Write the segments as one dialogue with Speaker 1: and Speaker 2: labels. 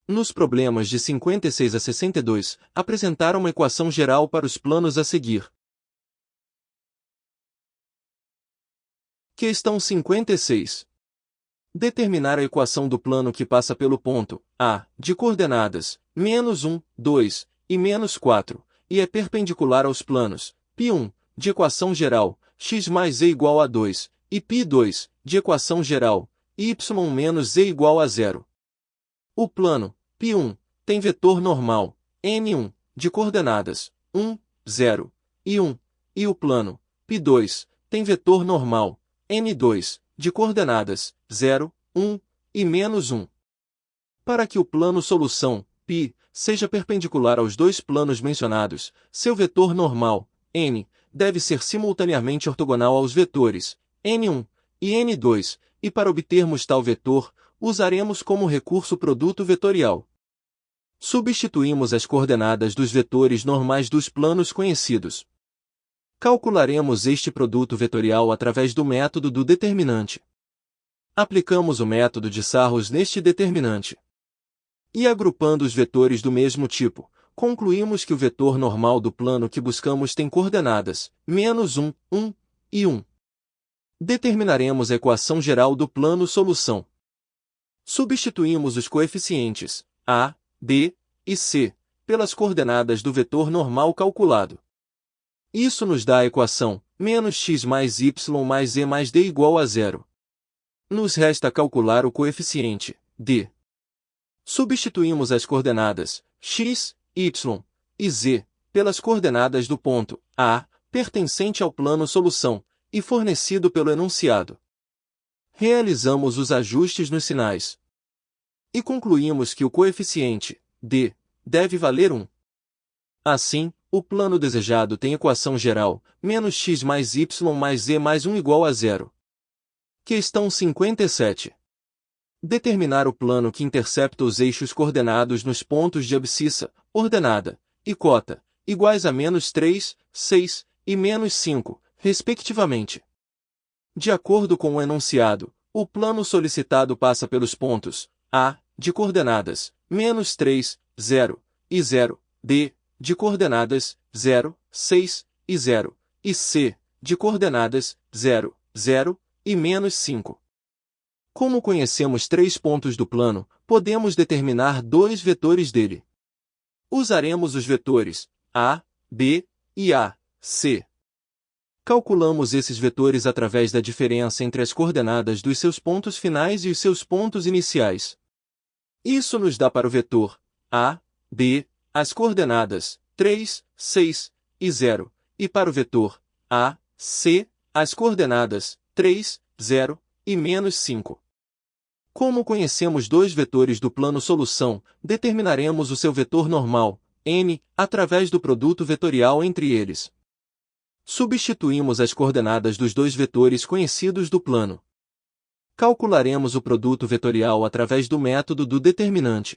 Speaker 1: Nos problemas de 56 a 62, apresentar uma equação geral para os planos a seguir. Questão 56. Determinar a equação do plano que passa pelo ponto A, de coordenadas -1, 2 e -4, e é perpendicular aos planos π1, de equação geral, x mais e igual a 2, e π2, de equação geral, y menos e igual a 0. O plano π1 tem vetor normal n1, de coordenadas 1, 0 e 1, e o plano π2 tem vetor normal n2, de coordenadas 0, 1 e -1. Para que o plano solução π seja perpendicular aos dois planos mencionados, seu vetor normal n deve ser simultaneamente ortogonal aos vetores n1 e n2, e para obtermos tal vetor, usaremos como recurso o produto vetorial. Substituímos as coordenadas dos vetores normais dos planos conhecidos. Calcularemos este produto vetorial através do método do determinante. Aplicamos o método de Sarrus neste determinante. E agrupando os vetores do mesmo tipo, concluímos que o vetor normal do plano que buscamos tem coordenadas -1, 1 e 1. Determinaremos a equação geral do plano solução. Substituímos os coeficientes a, b e c pelas coordenadas do vetor normal calculado. Isso nos dá a equação -x mais y mais e mais d igual a 0. Nos resta calcular o coeficiente d. Substituímos as coordenadas x, y e z pelas coordenadas do ponto A, pertencente ao plano solução, e fornecido pelo enunciado. Realizamos os ajustes nos sinais. E concluímos que o coeficiente d deve valer 1. Assim, o plano desejado tem equação geral, -x mais y mais e mais 1 igual a 0. Questão 57. Determinar o plano que intercepta os eixos coordenados nos pontos de abscissa, ordenada, e cota, iguais a -3, 6 e -5, respectivamente. De acordo com o enunciado, o plano solicitado passa pelos pontos A, de coordenadas -3, 0 e 0, D, de coordenadas 0, 6 e 0, e C, de coordenadas 0, 0 e -5. Como conhecemos três pontos do plano, podemos determinar dois vetores dele. Usaremos os vetores A, B e A, C. Calculamos esses vetores através da diferença entre as coordenadas dos seus pontos finais e os seus pontos iniciais. Isso nos dá para o vetor A, B, as coordenadas 3, 6 e 0, e para o vetor A, C, as coordenadas 3, 0 e -5. Como conhecemos dois vetores do plano solução, determinaremos o seu vetor normal, n, através do produto vetorial entre eles. Substituímos as coordenadas dos dois vetores conhecidos do plano. Calcularemos o produto vetorial através do método do determinante.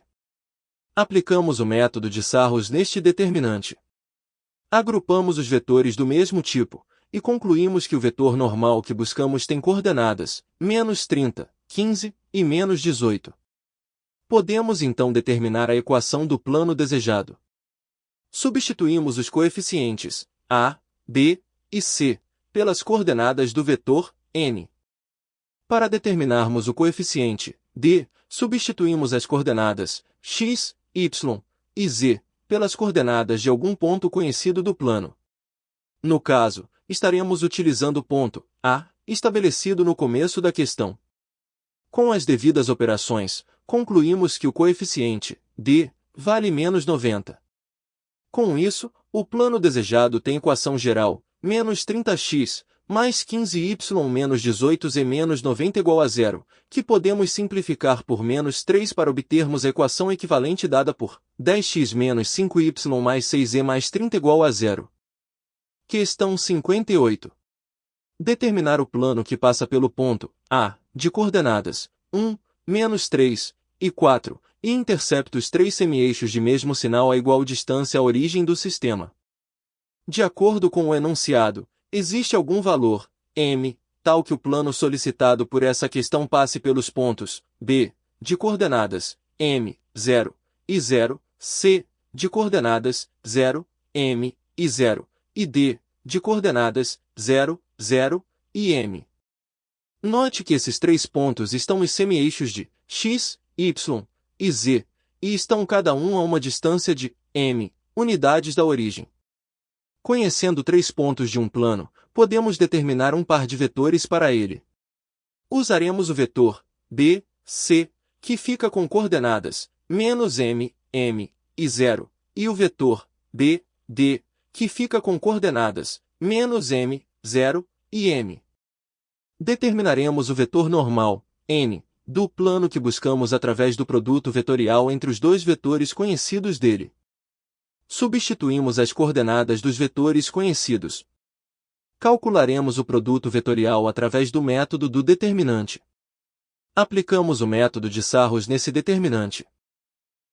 Speaker 1: Aplicamos o método de Sarrus neste determinante. Agrupamos os vetores do mesmo tipo, e concluímos que o vetor normal que buscamos tem coordenadas -30, 15 e -18. Podemos então determinar a equação do plano desejado. Substituímos os coeficientes A, B e C pelas coordenadas do vetor n. Para determinarmos o coeficiente D, substituímos as coordenadas x, y e z pelas coordenadas de algum ponto conhecido do plano. No caso, estaremos utilizando o ponto A, estabelecido no começo da questão. Com as devidas operações, concluímos que o coeficiente D vale -90. Com isso, o plano desejado tem equação geral, -30x, mais 15y menos 18z menos 90 igual a 0, que podemos simplificar por -3 para obtermos a equação equivalente dada por 10x menos 5y mais 6z mais 30 igual a 0. Questão 58. Determinar o plano que passa pelo ponto A, de coordenadas 1, -3 e 4, e intercepta os três semi-eixos de mesmo sinal a igual distância à origem do sistema. De acordo com o enunciado, existe algum valor, m, tal que o plano solicitado por essa questão passe pelos pontos B, de coordenadas m, 0 e 0, C, de coordenadas 0, M, e 0, e D, de coordenadas 0, 0, e M. Note que esses três pontos estão nos semi-eixos de x, y e z, e estão cada um a uma distância de m, unidades da origem. Conhecendo três pontos de um plano, podemos determinar um par de vetores para ele. Usaremos o vetor b, c, que fica com coordenadas -m, m e 0, e o vetor b, d, que fica com coordenadas -m, 0 e m. Determinaremos o vetor normal, n, do plano que buscamos através do produto vetorial entre os dois vetores conhecidos dele. Substituímos as coordenadas dos vetores conhecidos. Calcularemos o produto vetorial através do método do determinante. Aplicamos o método de Sarros nesse determinante.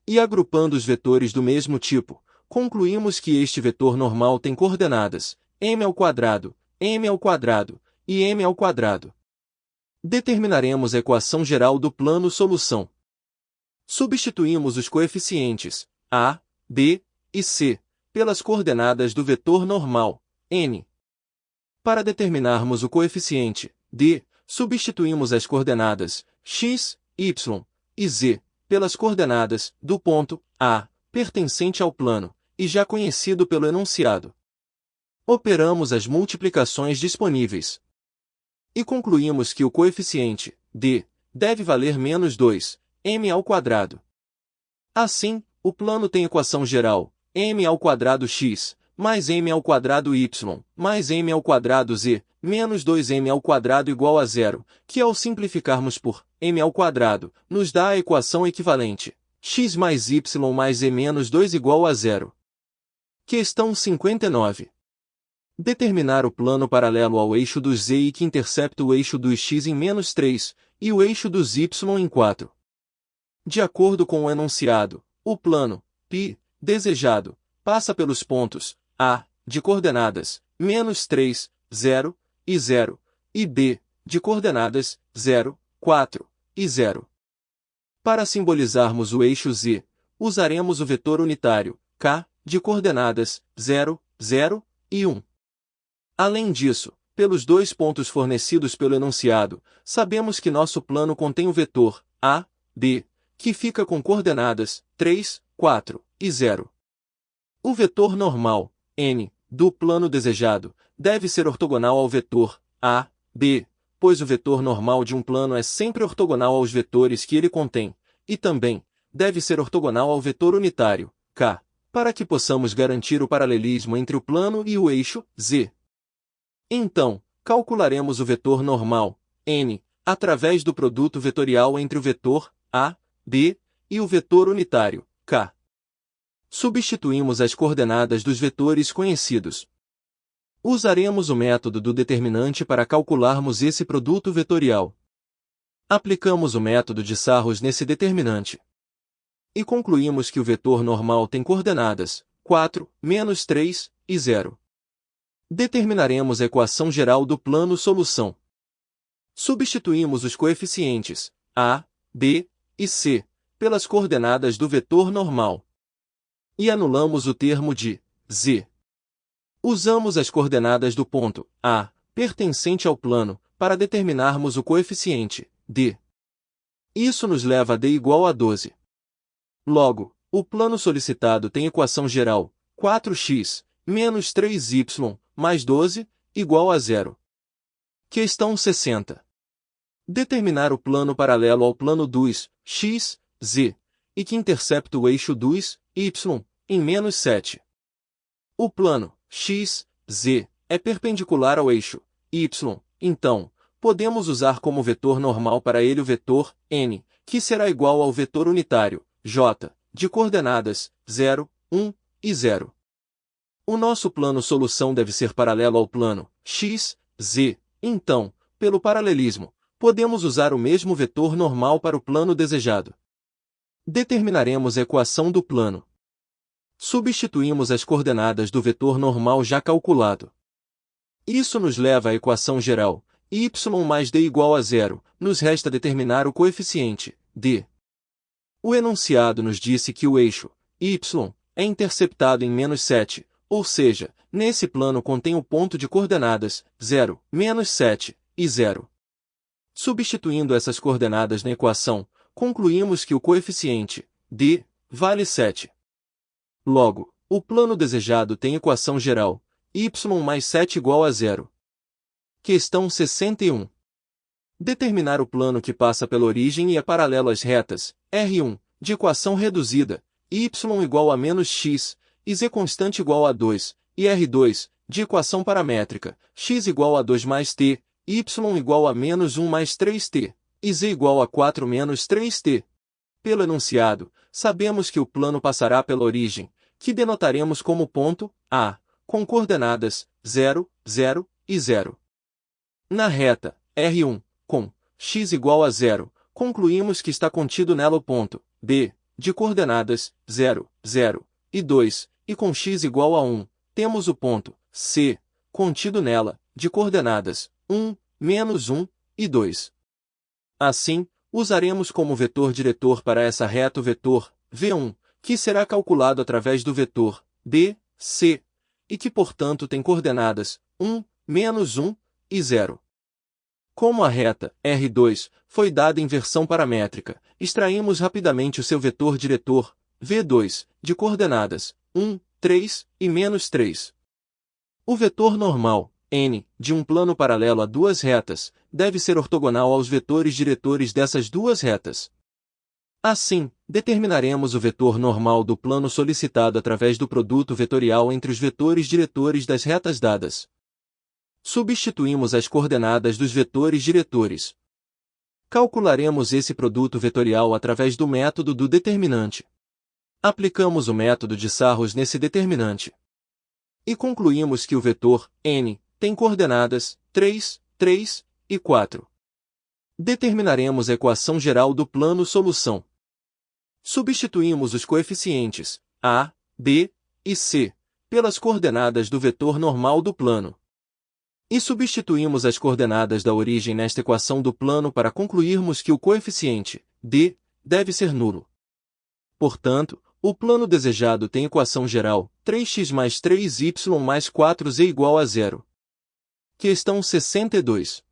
Speaker 1: E agrupando os vetores do mesmo tipo, concluímos que este vetor normal tem coordenadas m ao quadrado, m ao quadrado e m ao quadrado. Determinaremos a equação geral do plano solução. Substituímos os coeficientes a, b e c pelas coordenadas do vetor normal, n. Para determinarmos o coeficiente d, substituímos as coordenadas x, y e z pelas coordenadas do ponto A, pertencente ao plano, e já conhecido pelo enunciado. Operamos as multiplicações disponíveis. E concluímos que o coeficiente d deve valer -2, m ao quadrado. Assim, o plano tem equação geral, m ao quadrado x, mais m ao quadrado y, mais m ao quadrado z, menos 2m ao quadrado igual a 0, que ao simplificarmos por m ao quadrado, nos dá a equação equivalente, x mais y mais e menos 2 igual a 0. Questão 59. Determinar o plano paralelo ao eixo do z e que intercepta o eixo dos x em -3, e o eixo dos y em 4. De acordo com o enunciado, o plano, π, desejado, passa pelos pontos A, de coordenadas -3, 0 e 0, e B, de coordenadas 0, 4 e 0. Para simbolizarmos o eixo z, usaremos o vetor unitário, k, de coordenadas 0, 0 e 1. Além disso, pelos dois pontos fornecidos pelo enunciado, sabemos que nosso plano contém o vetor a, b, que fica com coordenadas 3, 4 e 0. O vetor normal, n, do plano desejado, deve ser ortogonal ao vetor a, b, pois o vetor normal de um plano é sempre ortogonal aos vetores que ele contém, e também deve ser ortogonal ao vetor unitário, k, para que possamos garantir o paralelismo entre o plano e o eixo z. Então, calcularemos o vetor normal, n, através do produto vetorial entre o vetor a, b, e o vetor unitário, k. Substituímos as coordenadas dos vetores conhecidos. Usaremos o método do determinante para calcularmos esse produto vetorial. Aplicamos o método de Sarros nesse determinante. E concluímos que o vetor normal tem coordenadas 4, -3 e 0. Determinaremos a equação geral do plano solução. Substituímos os coeficientes a, b e c pelas coordenadas do vetor normal. E anulamos o termo de z. Usamos as coordenadas do ponto A, pertencente ao plano, para determinarmos o coeficiente d. Isso nos leva a d igual a 12. Logo, o plano solicitado tem equação geral 4x menos 3y mais 12 igual a 0. Questão 60. Determinar o plano paralelo ao plano dos x, z, e que intercepta o eixo dos y em -7. O plano x, z é perpendicular ao eixo y, então, podemos usar como vetor normal para ele o vetor n, que será igual ao vetor unitário j, de coordenadas 0, 1 e 0. O nosso plano solução deve ser paralelo ao plano x, z, então, pelo paralelismo, podemos usar o mesmo vetor normal para o plano desejado. Determinaremos a equação do plano. Substituímos as coordenadas do vetor normal já calculado. Isso nos leva à equação geral, y mais d igual a 0, nos resta determinar o coeficiente d. O enunciado nos disse que o eixo y é interceptado em -7, ou seja, nesse plano contém o ponto de coordenadas 0, -7 e 0. Substituindo essas coordenadas na equação, concluímos que o coeficiente d vale 7. Logo, o plano desejado tem equação geral y mais 7 igual a 0. Questão 61. Determinar o plano que passa pela origem e é paralelo às retas R1, de equação reduzida, y igual a -x, e z constante igual a 2, e R2, de equação paramétrica, x igual a 2 mais t, y igual a -1 mais 3t, e z igual a 4 menos 3t. Pelo enunciado, sabemos que o plano passará pela origem, que denotaremos como ponto A, com coordenadas 0, 0 e 0. Na reta R1, com x igual a 0, concluímos que está contido nela o ponto B, de coordenadas 0, 0 e 2, e com x igual a 1, temos o ponto C, contido nela, de coordenadas 1, menos 1 e 2. Assim, usaremos como vetor diretor para essa reta o vetor V1, que será calculado através do vetor B, C, e que portanto tem coordenadas 1, menos 1 e 0. Como a reta R2 foi dada em versão paramétrica, extraímos rapidamente o seu vetor diretor, V2, de coordenadas 1, 3 e menos 3. O vetor normal, N, de um plano paralelo a duas retas, deve ser ortogonal aos vetores diretores dessas duas retas. Assim, determinaremos o vetor normal do plano solicitado através do produto vetorial entre os vetores diretores das retas dadas. Substituímos as coordenadas dos vetores diretores. Calcularemos esse produto vetorial através do método do determinante. Aplicamos o método de Sarros nesse determinante. E concluímos que o vetor n tem coordenadas 3, 3 e 4. Determinaremos a equação geral do plano solução. Substituímos os coeficientes a, b e c pelas coordenadas do vetor normal do plano. E substituímos as coordenadas da origem nesta equação do plano para concluirmos que o coeficiente d deve ser nulo. Portanto, o plano desejado tem equação geral 3x mais 3y mais 4z igual a 0. Questão 62.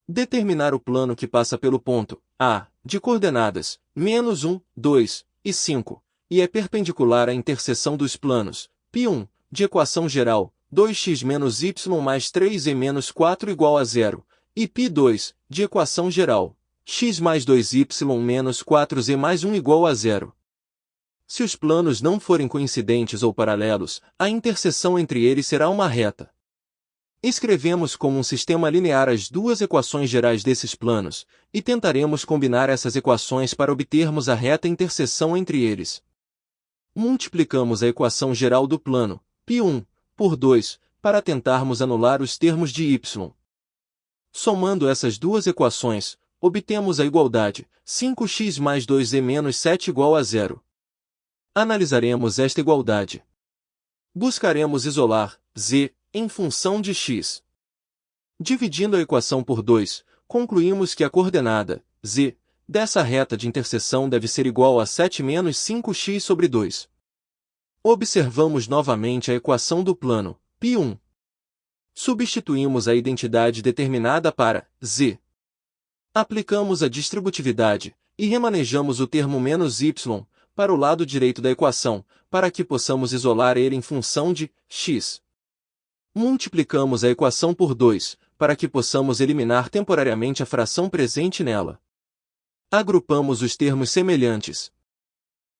Speaker 1: Determinar o plano que passa pelo ponto A, de coordenadas -1, 2 e 5, e é perpendicular à interseção dos planos π1, de equação geral 2x menos y mais 3e menos 4 igual a 0, e π2, de equação geral x mais 2y menos 4z mais 1 igual a 0. Se os planos não forem coincidentes ou paralelos, a interseção entre eles será uma reta. Escrevemos como um sistema linear as duas equações gerais desses planos, e tentaremos combinar essas equações para obtermos a reta interseção entre eles. Multiplicamos a equação geral do plano π1 por 2, para tentarmos anular os termos de y. Somando essas duas equações, obtemos a igualdade 5x mais 2e menos 7 igual a 0. Analisaremos esta igualdade. Buscaremos isolar z em função de x. Dividindo a equação por 2, concluímos que a coordenada z dessa reta de interseção deve ser igual a 7 menos 5x sobre 2. Observamos novamente a equação do plano π1. Substituímos a identidade determinada para z. Aplicamos a distributividade e remanejamos o termo menos y para o lado direito da equação, para que possamos isolar ele em função de x. Multiplicamos a equação por 2, para que possamos eliminar temporariamente a fração presente nela. Agrupamos os termos semelhantes.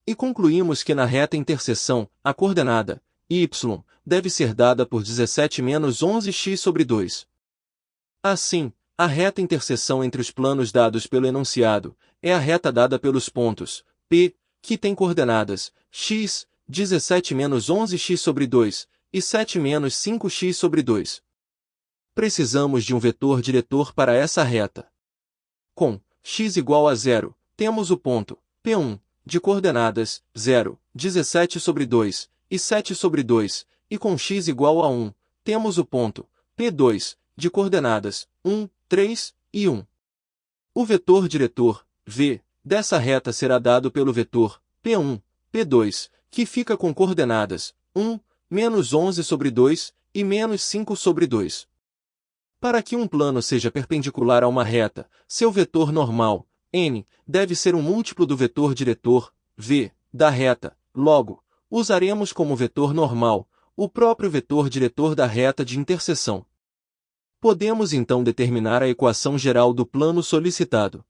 Speaker 1: E concluímos que na reta interseção, a coordenada y deve ser dada por 17 menos 11x sobre 2. Assim, a reta interseção entre os planos dados pelo enunciado é a reta dada pelos pontos P, que tem coordenadas x, 17 menos 11x sobre 2, e 7 menos 5x sobre 2. Precisamos de um vetor diretor para essa reta. Com x igual a 0, temos o ponto P1, de coordenadas 0, 17 sobre 2, e 7 sobre 2, e com x igual a 1, temos o ponto P2, de coordenadas 1, 3 e 1. O vetor diretor, V, dessa reta será dado pelo vetor P1, P2, que fica com coordenadas 1, menos 11 sobre 2 e menos 5 sobre 2. Para que um plano seja perpendicular a uma reta, seu vetor normal, n, deve ser um múltiplo do vetor diretor, v, da reta. Logo, usaremos como vetor normal o próprio vetor diretor da reta de interseção. Podemos então determinar a equação geral do plano solicitado.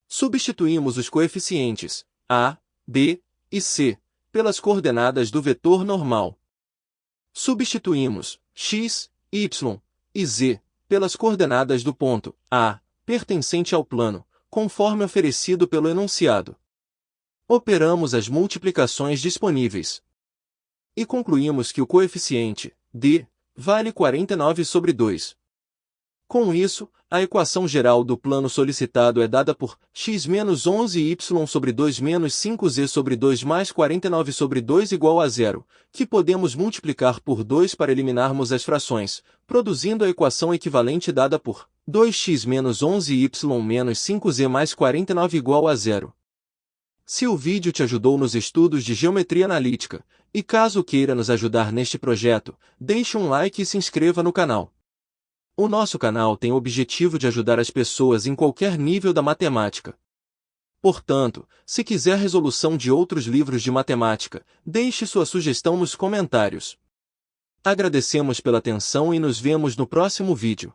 Speaker 1: Substituímos os coeficientes a, b e c pelas coordenadas do vetor normal. Substituímos x, y e z pelas coordenadas do ponto A, pertencente ao plano, conforme oferecido pelo enunciado. Operamos as multiplicações disponíveis. E concluímos que o coeficiente d vale 49 sobre 2. Com isso, a equação geral do plano solicitado é dada por x menos 11y sobre 2 menos 5z sobre 2 mais 49 sobre 2 igual a 0, que podemos multiplicar por 2 para eliminarmos as frações, produzindo a equação equivalente dada por 2x menos 11y menos 5z mais 49 igual a 0. Se o vídeo te ajudou nos estudos de geometria analítica, e caso queira nos ajudar neste projeto, deixe um like e se inscreva no canal. O nosso canal tem o objetivo de ajudar as pessoas em qualquer nível da matemática. Portanto, se quiser resolução de outros livros de matemática, deixe sua sugestão nos comentários. Agradecemos pela atenção e nos vemos no próximo vídeo.